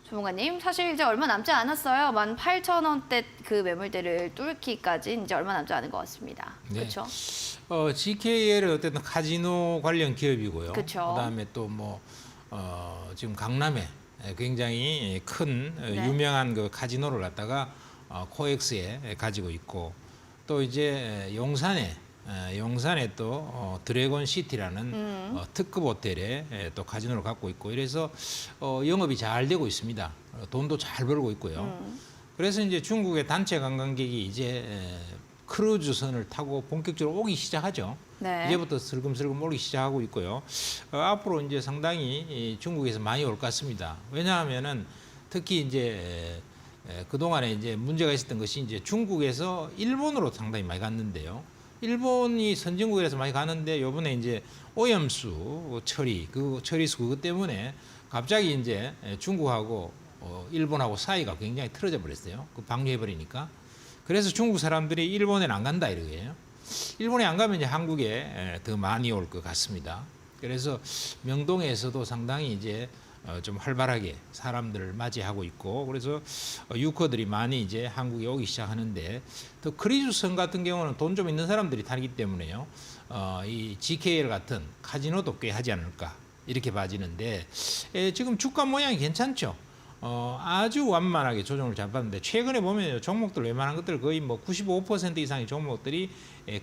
조문가님, 사실 이제 얼마 남지 않았어요. 18,000원대 그 매물대를 뚫기까지 이제 얼마 남지 않은 것 같습니다. 네. 그렇죠? GKL은 어쨌든 카지노 관련 기업이고요. 그쵸. 그다음에 또 뭐 지금 강남에 굉장히 큰 네. 유명한 그 카지노를 갖다가 코엑스에 가지고 있고 또 이제 용산에 또 드래곤 시티라는 특급 호텔에 또 카지노를 갖고 있고 이래서 영업이 잘 되고 있습니다. 돈도 잘 벌고 있고요. 그래서 이제 중국의 단체 관광객이 이제 크루즈선을 타고 본격적으로 오기 시작하죠. 네. 이제부터 슬금슬금 오기 시작하고 있고요. 앞으로 이제 상당히 중국에서 많이 올 것 같습니다. 왜냐하면은 특히 이제 그동안에 이제 문제가 있었던 것이 이제 중국에서 일본으로 상당히 많이 갔는데요. 일본이 선진국에서 많이 가는데 요번에 이제 오염수 처리, 그 처리수 그것 때문에 갑자기 이제 중국하고 일본하고 사이가 굉장히 틀어져 버렸어요. 그 방류해 버리니까. 그래서 중국 사람들이 일본에 안 간다 이러게요. 일본에 안 가면 이제 한국에 더 많이 올 것 같습니다. 그래서 명동에서도 상당히 이제 좀 활발하게 사람들을 맞이하고 있고 그래서 유커들이 많이 이제 한국에 오기 시작하는데 또 크루즈선 같은 경우는 돈 좀 있는 사람들이 타기 때문에요. 이 GKL 같은 카지노도 꽤 하지 않을까 이렇게 봐지는데 지금 주가 모양이 괜찮죠. 아주 완만하게 조정을 잡았는데 최근에 보면 종목들 웬만한 것들 거의 뭐 95% 이상의 종목들이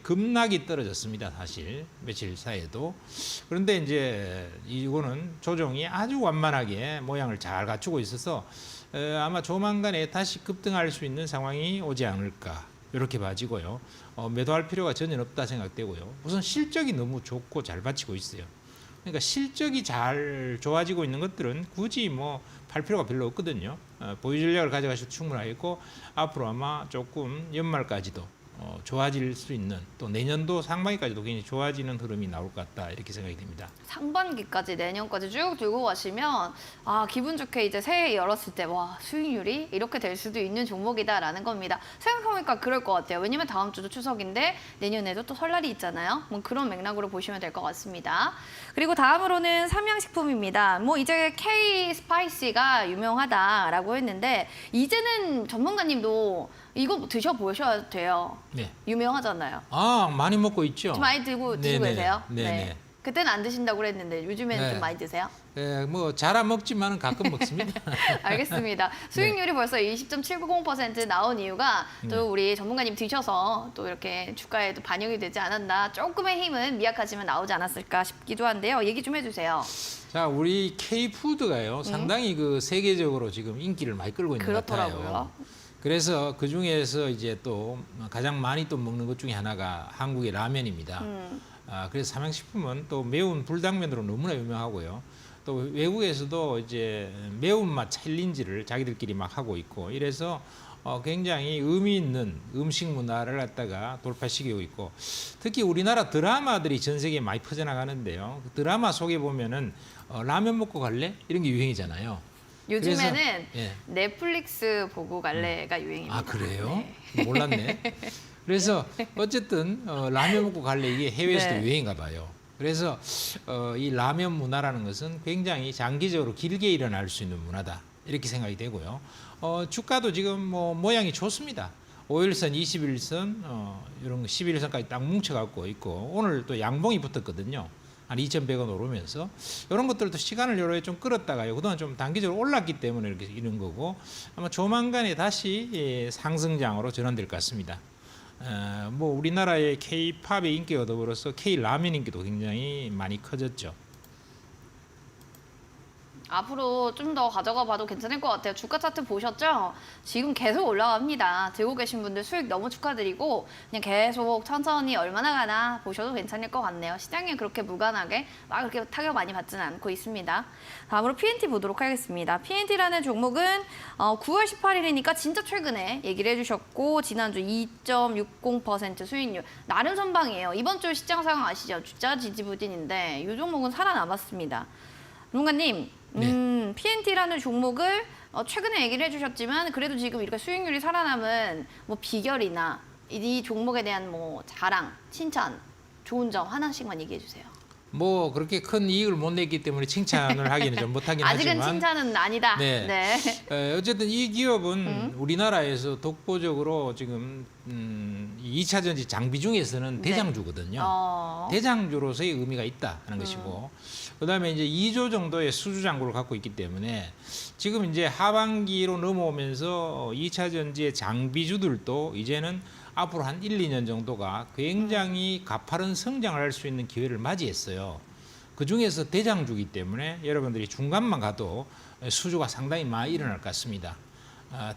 급락이 떨어졌습니다. 사실 며칠 사이에도. 그런데 이제 이거는 조정이 아주 완만하게 모양을 잘 갖추고 있어서 아마 조만간에 다시 급등할 수 있는 상황이 오지 않을까 이렇게 봐지고요. 매도할 필요가 전혀 없다 생각되고요. 우선 실적이 너무 좋고 잘 받치고 있어요. 그러니까 실적이 잘 좋아지고 있는 것들은 굳이 뭐 할 필요가 별로 없거든요. 보유 전략을 가져가셔도 충분하겠고 앞으로 아마 조금 연말까지도 좋아질 수 있는 또 내년도 상반기까지도 굉장히 좋아지는 흐름이 나올 것 같다 이렇게 생각이 됩니다. 상반기까지 내년까지 쭉 들고 가시면 기분 좋게 이제 새해 열었을 때 와 수익률이 이렇게 될 수도 있는 종목이다라는 겁니다. 생각해보니까 그럴 것 같아요. 왜냐면 다음 주도 추석인데 내년에도 또 설날이 있잖아요. 뭐 그런 맥락으로 보시면 될 것 같습니다. 그리고 다음으로는 삼양식품입니다. 뭐 이제 K 스파이시가 유명하다라고 했는데 이제는 전문가님도 이거 드셔보셔야 돼요. 네. 유명하잖아요. 많이 먹고 있죠. 좀 많이 드시고 계세요? 네. 그때는 안 드신다고 그랬는데 요즘에는 네. 좀 많이 드세요? 뭐 잘 안 먹지만은 가끔 먹습니다. 알겠습니다. 수익률이 벌써 20.790% 나온 이유가 또 우리 전문가님 드셔서 또 이렇게 주가에도 반영이 되지 않았나 조금의 힘은 미약하지만 나오지 않았을까 싶기도 한데요. 얘기 좀 해주세요. 자, 우리 K푸드가요 상당히 그 세계적으로 지금 인기를 많이 끌고 있는 것 같아요. 그렇더라고요. 그래서 그 중에서 이제 또 가장 많이 또 먹는 것 중에 하나가 한국의 라면입니다. 그래서 삼양식품은 또 매운 불당면으로 너무나 유명하고요. 또 외국에서도 이제 매운맛 챌린지를 자기들끼리 막 하고 있고 이래서 굉장히 의미 있는 음식 문화를 갖다가 돌파시키고 있고 특히 우리나라 드라마들이 전 세계에 많이 퍼져나가는데요. 그 드라마 속에 보면은 라면 먹고 갈래? 이런 게 유행이잖아요. 요즘에는 그래서, 예. 넷플릭스 보고 갈래가 유행입니다. 그래요? 네. 몰랐네. 그래서 어쨌든 라면 먹고 갈래 이게 해외에서도 네. 유행인가 봐요. 그래서 이 라면 문화라는 것은 굉장히 장기적으로 길게 일어날 수 있는 문화다. 이렇게 생각이 되고요. 주가도 지금 뭐 모양이 좋습니다. 5일선, 21일선, 이런 11일선까지 딱 뭉쳐갖고 있고 오늘 또 양봉이 붙었거든요. 한 2,100원 오르면서 이런 것들도 시간을 여러 좀 끌었다가요. 그동안 좀 단기적으로 올랐기 때문에 이렇게 이런 거고 아마 조만간에 다시 상승장으로 전환될 것 같습니다. 뭐 우리나라의 K-팝의 인기와 더불어서 K-라면 인기도 굉장히 많이 커졌죠. 앞으로 좀 더 가져가 봐도 괜찮을 것 같아요. 주가 차트 보셨죠? 지금 계속 올라갑니다. 들고 계신 분들 수익 너무 축하드리고 그냥 계속 천천히 얼마나 가나 보셔도 괜찮을 것 같네요. 시장에 그렇게 무관하게 막 그렇게 타격 많이 받지는 않고 있습니다. 다음으로 PNT 보도록 하겠습니다. PNT라는 종목은 9월 18일이니까 진짜 최근에 얘기를 해주셨고 지난주 2.60% 수익률 나름 선방이에요. 이번 주 시장 상황 아시죠? 주자 지지부진인데 이 종목은 살아남았습니다. 누군가님, 네. PNT라는 종목을 최근에 얘기를 해주셨지만 그래도 지금 이렇게 수익률이 살아남은 뭐 비결이나 이 종목에 대한 뭐 자랑, 칭찬, 좋은 점 하나씩만 얘기해 주세요. 뭐 그렇게 큰 이익을 못 냈기 때문에 칭찬을 하기는 좀 못하긴 아직은 하지만 칭찬은 아니다. 네. 네. 어쨌든 이 기업은 우리나라에서 독보적으로 지금 2차 전지 장비 중에서는 네. 대장주거든요. 대장주로서의 의미가 있다는 것이고 그다음에 이제 2조 정도의 수주 잔고를 갖고 있기 때문에 지금 이제 하반기로 넘어오면서 2차 전지의 장비주들도 이제는 앞으로 한 1, 2년 정도가 굉장히 가파른 성장을 할 수 있는 기회를 맞이했어요. 그중에서 대장주기 때문에 여러분들이 중간만 가도 수주가 상당히 많이 일어날 것 같습니다.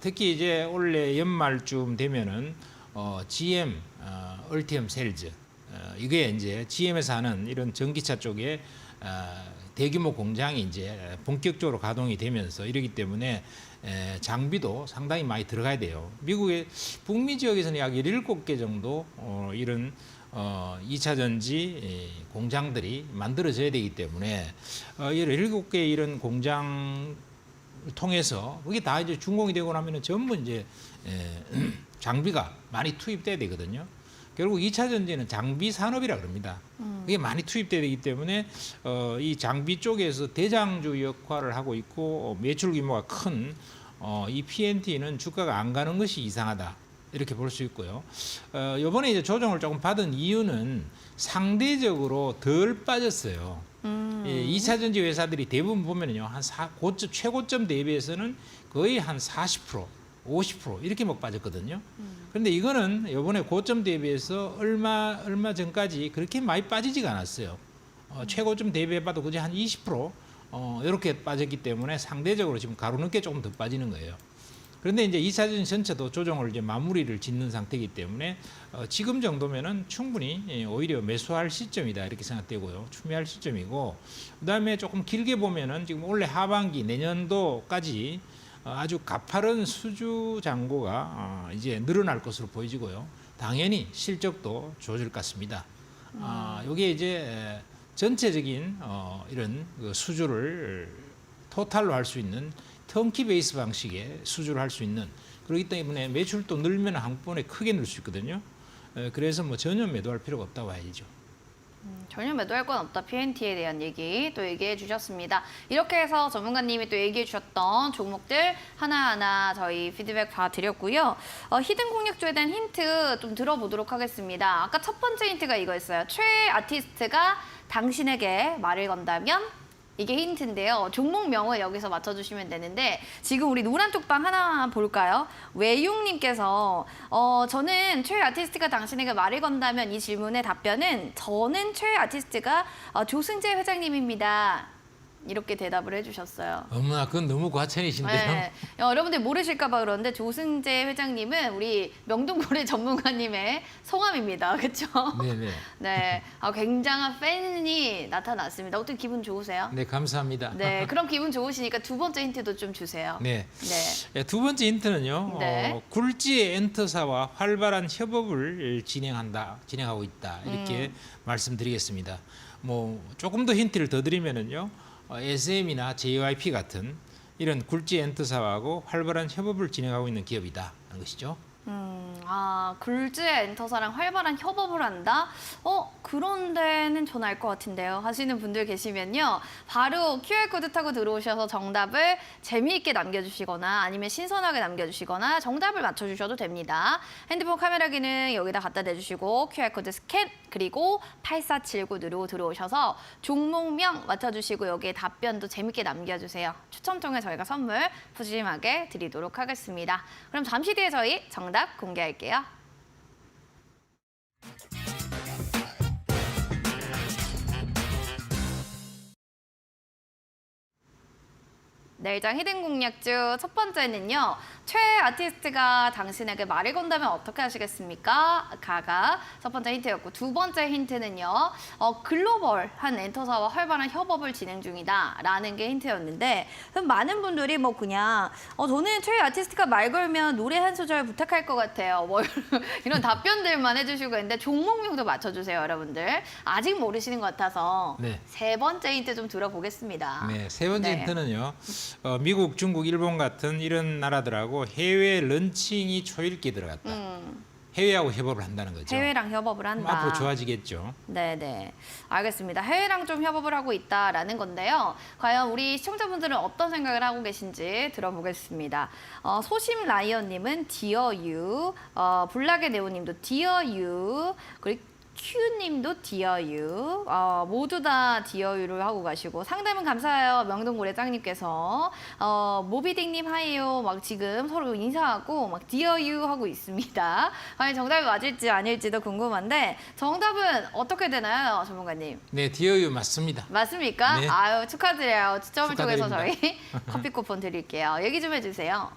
특히 이제 올해 연말쯤 되면은 GM, 얼티엄 셀즈 이게 이제 GM에서 하는 이런 전기차 쪽에 대규모 공장이 이제 본격적으로 가동이 되면서 이러기 때문에 장비도 상당히 많이 들어가야 돼요. 미국의 북미 지역에서는 약 17개 정도 이런 2차 전지 공장들이 만들어져야 되기 때문에 17개 이런 공장 통해서 그게 다 이제 준공이 되고 나면은 전부 이제 장비가 많이 투입돼야 되거든요. 결국 2차 전지는 장비 산업이라 그럽니다. 그게 많이 투입돼야 되기 때문에 이 장비 쪽에서 대장주 역할을 하고 있고 매출 규모가 큰 이 PNT는 주가가 안 가는 것이 이상하다. 이렇게 볼 수 있고요. 이번에 이제 조정을 조금 받은 이유는 상대적으로 덜 빠졌어요. 2차 전지 회사들이 대부분 보면요, 한 최고점 대비해서는 거의 한 40%, 50% 이렇게 막 빠졌거든요. 그런데 이거는 이번에 고점 대비해서 얼마 전까지 그렇게 많이 빠지지가 않았어요. 최고점 대비해봐도 그저 한 20% 이렇게 빠졌기 때문에 상대적으로 지금 가로늦게 조금 더 빠지는 거예요. 그런데 이제 2차 전지 전체도 조정을 이제 마무리를 짓는 상태이기 때문에 지금 정도면은 충분히 오히려 매수할 시점이다 이렇게 생각되고요. 추미할 시점이고 그다음에 조금 길게 보면은 지금 올해 하반기 내년도까지 아주 가파른 수주 잔고가 이제 늘어날 것으로 보여지고요. 당연히 실적도 좋아질 것 같습니다. 이게 이제 전체적인 이런 그 수주를 토탈로 할 수 있는 턴키 베이스 방식의 수주를 할 수 있는 그렇기 때문에 매출도 늘면 한 번에 크게 늘 수 있거든요. 그래서 뭐 전혀 매도할 필요가 없다고 봐야죠. 전혀 매도할 건 없다. PNT에 대한 얘기 또 얘기해 주셨습니다. 이렇게 해서 전문가님이 또 얘기해 주셨던 종목들 하나하나 저희 피드백 봐드렸고요. 히든 공략주에 대한 힌트 좀 들어보도록 하겠습니다. 아까 첫 번째 힌트가 이거였어요. 최애 아티스트가 당신에게 말을 건다면? 이게 힌트인데요. 종목명을 여기서 맞춰주시면 되는데 지금 우리 노란 쪽방 하나 볼까요? 외용님께서 저는 최애 아티스트가 당신에게 말을 건다면 이 질문의 답변은 저는 최애 아티스트가 조승재 회장님입니다. 이렇게 대답을 해주셨어요. 어머나 그건 너무 과찬이신데요. 네. 여러분들 모르실까 봐 그러는데 조승재 회장님은 우리 명동고래 전문가님의 성함입니다. 그렇죠? 네네. 네, 굉장한 팬이 나타났습니다. 어떻게 기분 좋으세요? 네 감사합니다. 네, 그럼 기분 좋으시니까 두 번째 힌트도 좀 주세요. 네. 네. 두 번째 힌트는요. 네. 굴지 엔터사와 활발한 협업을 진행하고 있다 이렇게 말씀드리겠습니다. 뭐 조금 더 힌트를 더 드리면은요. SM이나 JYP 같은 이런 굴지 엔터사하고 활발한 협업을 진행하고 있는 기업이다 하는 것이죠. 굴지의 엔터사랑 활발한 협업을 한다? 그런 데는 전 알 것 같은데요. 하시는 분들 계시면요. 바로 QR코드 타고 들어오셔서 정답을 재미있게 남겨주시거나 아니면 신선하게 남겨주시거나 정답을 맞춰주셔도 됩니다. 핸드폰 카메라 기능 여기다 갖다 대주시고 QR코드 스캔 그리고 8479로 들어오셔서 종목명 맞춰주시고 여기에 답변도 재밌게 남겨주세요. 추첨 통해 저희가 선물 푸짐하게 드리도록 하겠습니다. 그럼 잠시 뒤에 저희 정답 공개할게요. 내일장 히든 공략주 첫 번째는요. 최애 아티스트가 당신에게 말을 건다면 어떻게 하시겠습니까? 가가 첫 번째 힌트였고 두 번째 힌트는요. 글로벌한 엔터사와 활발한 협업을 진행 중이다 라는 게 힌트였는데 많은 분들이 뭐 그냥 저는 최애 아티스트가 말 걸면 노래 한 소절 부탁할 것 같아요. 뭐 이런 답변들만 해주시고 있는데 종목명도 맞춰주세요 여러분들. 아직 모르시는 것 같아서 네. 세 번째 힌트 좀 들어보겠습니다. 네, 세 번째 네. 힌트는요. 미국, 중국, 일본 같은 이런 나라들하고 해외 런칭이 초읽기 들어갔다. 해외하고 협업을 한다는 거죠. 해외랑 협업을 그럼 한다. 앞으로 좋아지겠죠. 네네. 알겠습니다. 해외랑 좀 협업을 하고 있다라는 건데요. 과연 우리 시청자분들은 어떤 생각을 하고 계신지 들어보겠습니다. 소심 라이언님은 Dear You, 블락의 네오님도 Dear You, 그리고 큐님도 Dear You, 모두 다 Dear You를 하고 가시고 상담은 감사해요. 명동고래짱님께서 모비딩님 하이요. 막 지금 서로 인사하고 막 Dear You 하고 있습니다. 과연 정답이 맞을지 아닐지도 궁금한데 정답은 어떻게 되나요, 전문가님? 네, 디어유 맞습니다. 맞습니까? 네. 아유 축하드려요. 추첨을 통해서 축하드립니다. 저희 커피 쿠폰 드릴게요. 얘기 좀 해주세요.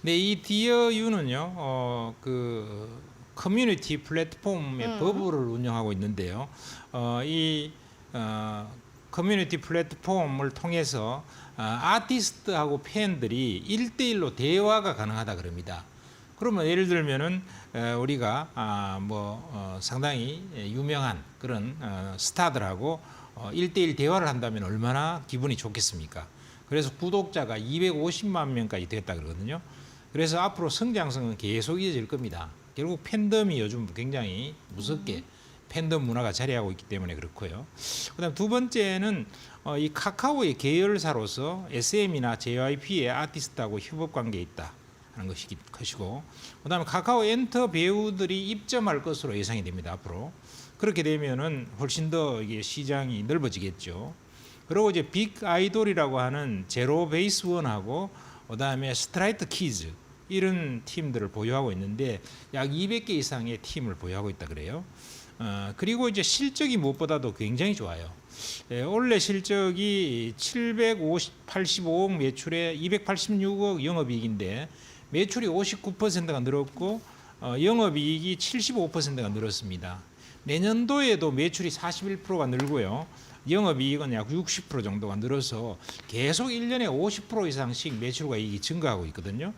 네, 이 디어유는요, 커뮤니티 플랫폼의 버블을 운영하고 있는데요. 커뮤니티 플랫폼을 통해서 아티스트하고 팬들이 1대1로 대화가 가능하다 그럽니다. 그러면 예를 들면은 우리가 상당히 유명한 그런 스타들하고 1대1 대화를 한다면 얼마나 기분이 좋겠습니까? 그래서 구독자가 250만 명까지 됐다 그러거든요. 그래서 앞으로 성장성은 계속 이어질 겁니다. 결국 팬덤이 요즘 굉장히 무섭게 팬덤 문화가 자리하고 있기 때문에 그렇고요. 그다음 두 번째는 이 카카오의 계열사로서 SM이나 JYP의 아티스트하고 협업 관계에 있다 하는 것이고, 그다음에 카카오 엔터 배우들이 입점할 것으로 예상이 됩니다. 앞으로 그렇게 되면은 훨씬 더 이게 시장이 넓어지겠죠. 그리고 이제 빅 아이돌이라고 하는 제로 베이스 원하고 그다음에 스트라이트 키즈 이런 팀들을 보유하고 있는데 약 200개 이상의 팀을 보유하고 있다 그래요. 그리고 이제 실적이 무엇보다도 굉장히 좋아요. 올해 실적이 785억 매출에 286억 영업이익인데 매출이 59%가 늘었고 영업이익이 75%가 늘었습니다. 내년도에도 매출이 41%가 늘고요. 영업이익은 약 60% 정도가 늘어서 계속 1년에 50% 이상씩 매출과 이익이 증가하고 있거든요.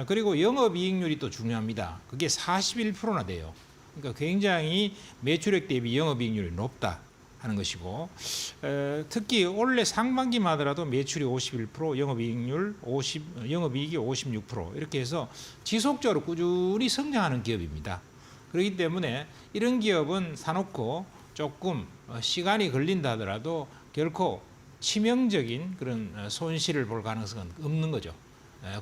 그리고 영업이익률이 또 중요합니다. 그게 41%나 돼요. 그러니까 굉장히 매출액 대비 영업이익률이 높다 하는 것이고, 특히 올해 상반기만 하더라도 매출이 51%, 영업이익이 56% 이렇게 해서 지속적으로 꾸준히 성장하는 기업입니다. 그렇기 때문에 이런 기업은 사놓고 조금 시간이 걸린다 하더라도 결코 치명적인 그런 손실을 볼 가능성은 없는 거죠.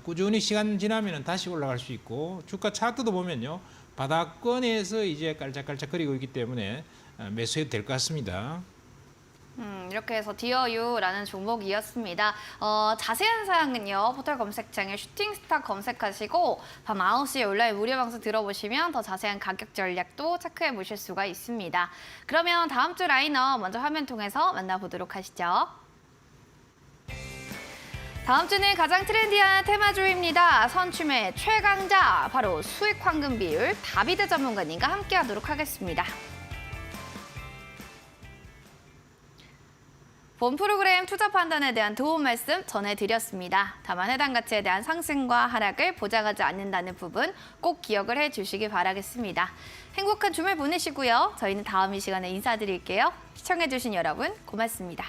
꾸준히 시간 지나면 다시 올라갈 수 있고, 주가 차트도 보면요 바닥권에서 이제 깔짝깔짝거리고 있기 때문에 매수해도 될 것 같습니다. 이렇게 해서 Dear You라는 종목이었습니다. 자세한 사항은요 포털 검색창에 슈팅스타 검색하시고 밤 9시에 온라인 무료 방송 들어보시면 더 자세한 가격 전략도 체크해 보실 수가 있습니다. 그러면 다음 주 라인업 먼저 화면 통해서 만나보도록 하시죠. 다음 주는 가장 트렌디한 테마주입니다. 선춤의 최강자, 바로 수익 황금 비율 다비드 전문가님과 함께하도록 하겠습니다. 본 프로그램 투자 판단에 대한 도움 말씀 전해드렸습니다. 다만 해당 가치에 대한 상승과 하락을 보장하지 않는다는 부분 꼭 기억을 해주시기 바라겠습니다. 행복한 주말 보내시고요. 저희는 다음 이 시간에 인사드릴게요. 시청해주신 여러분 고맙습니다.